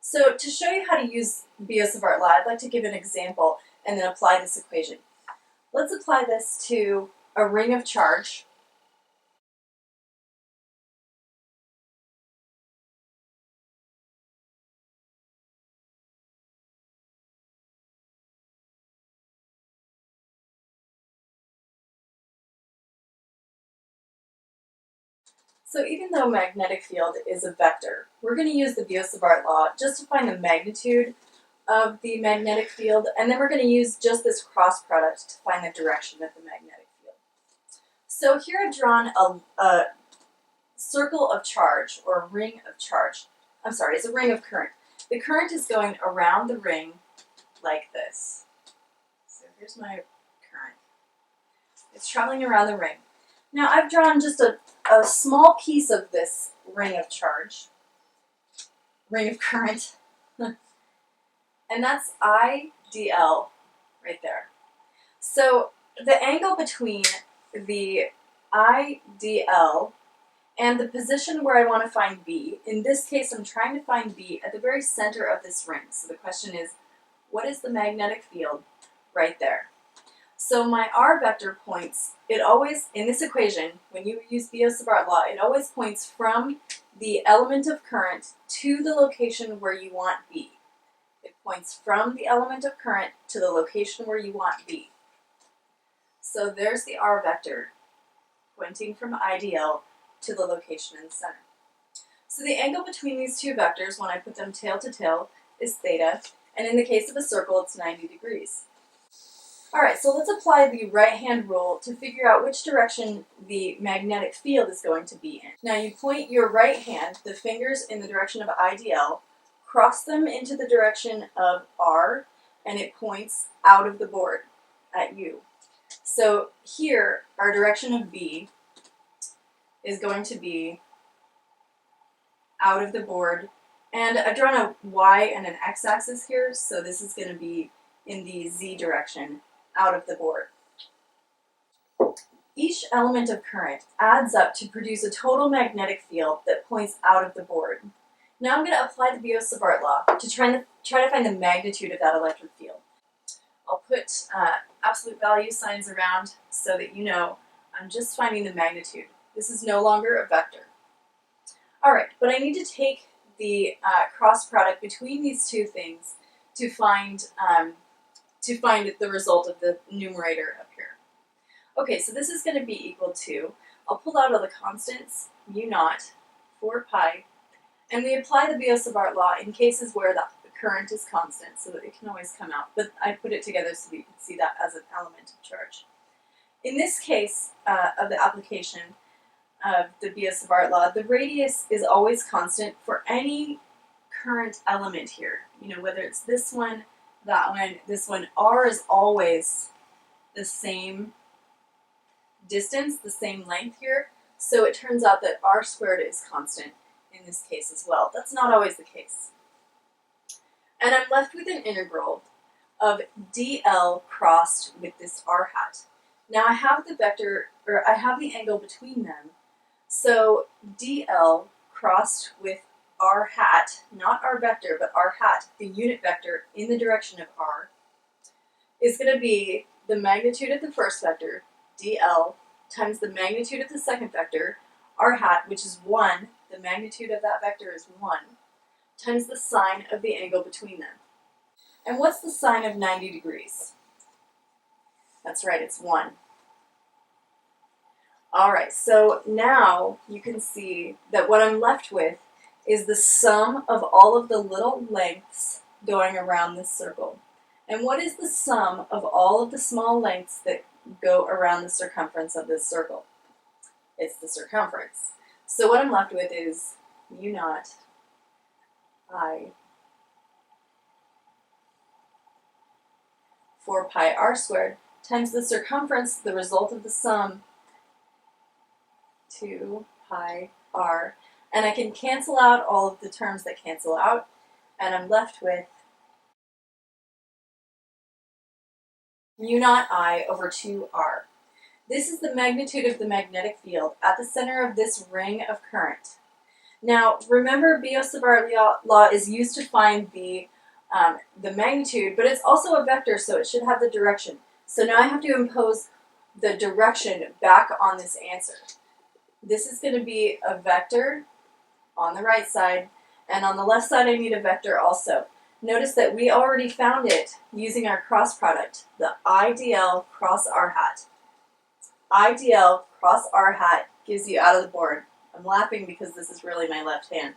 So to show you how to use Biot Svart Law, I'd like to give an example and then apply this equation. Let's apply this to a ring of charge. So even though magnetic field is a vector, we're going to use the Biot Svart Law just to find the magnitude of the magnetic field, and then we're going to use just this cross product to find the direction of the magnetic field. So here I've drawn a circle of charge, or a ring of charge. I'm sorry, it's a ring of current. The current is going around the ring like this. So here's my current. It's traveling around the ring. Now I've drawn just a small piece of this ring of charge, ring of current, and that's I dl right there. So the angle between the I dl and the position where I want to find B, in this case I'm trying to find B at the very center of this ring. So the question is, what is the magnetic field right there? So my R vector points, it always, in this equation, when you use Biot Svart Law, it always points from the element of current to the location where you want B. It points from the element of current to the location where you want B. So there's the R vector pointing from IDL to the location in the center. So the angle between these two vectors, when I put them tail to tail, is theta, and in the case of a circle, it's 90 degrees. Alright, so let's apply the right-hand rule to figure out which direction the magnetic field is going to be in. Now you point your right hand, the fingers in the direction of IDL, cross them into the direction of R, and it points out of the board at U. So here, our direction of B is going to be out of the board, and I've drawn a Y and an X axis here, so this is going to be in the Z direction, out of the board. Each element of current adds up to produce a total magnetic field that points out of the board. Now I'm going to apply the Biot Svart Law to try to find the magnitude of that electric field. I'll put absolute value signs around so that you know I'm just finding the magnitude. This is no longer a vector. Alright, but I need to take the cross product between these two things to find the result of the numerator up here. Okay, so this is going to be equal to, I'll pull out all the constants, mu naught, 4 pi, and we apply the Biot Svart Law in cases where the current is constant, so that it can always come out, but I put it together so that you can see that as an element of charge. In this case of the application of the Biot Svart Law, the radius is always constant for any current element here. You know, whether it's this one, that one, this one, R is always the same distance, the same length here, so it turns out that R squared is constant in this case as well. That's not always the case. And I'm left with an integral of dl crossed with this r hat. Now I have the vector, or I have the angle between them, so dl crossed with r hat, not r vector, but r hat, the unit vector in the direction of r, is going to be the magnitude of the first vector, dl, times the magnitude of the second vector, r hat, which is 1, the magnitude of that vector is 1, times the sine of the angle between them. And what's the sine of 90 degrees? That's right, it's 1. Alright, so now you can see that what I'm left with is the sum of all of the little lengths going around this circle. And what is the sum of all of the small lengths that go around the circumference of this circle? It's the circumference. So what I'm left with is mu naught I 4 pi r squared times the circumference, the result of the sum, 2 pi r. And I can cancel out all of the terms that cancel out, and I'm left with mu naught I over 2r. This is the magnitude of the magnetic field at the center of this ring of current. Now, remember, Biot Svart Law is used to find the magnitude, but it's also a vector, so it should have the direction. So now I have to impose the direction back on this answer. This is going to be a vector on the right side, and on the left side I need a vector also. Notice that we already found it using our cross product, the IDL cross R hat. IDL cross R hat gives you out of the board. I'm laughing because this is really my left hand.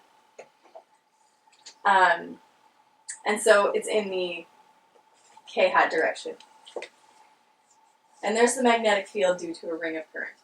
And so it's in the K hat direction. And there's the magnetic field due to a ring of current.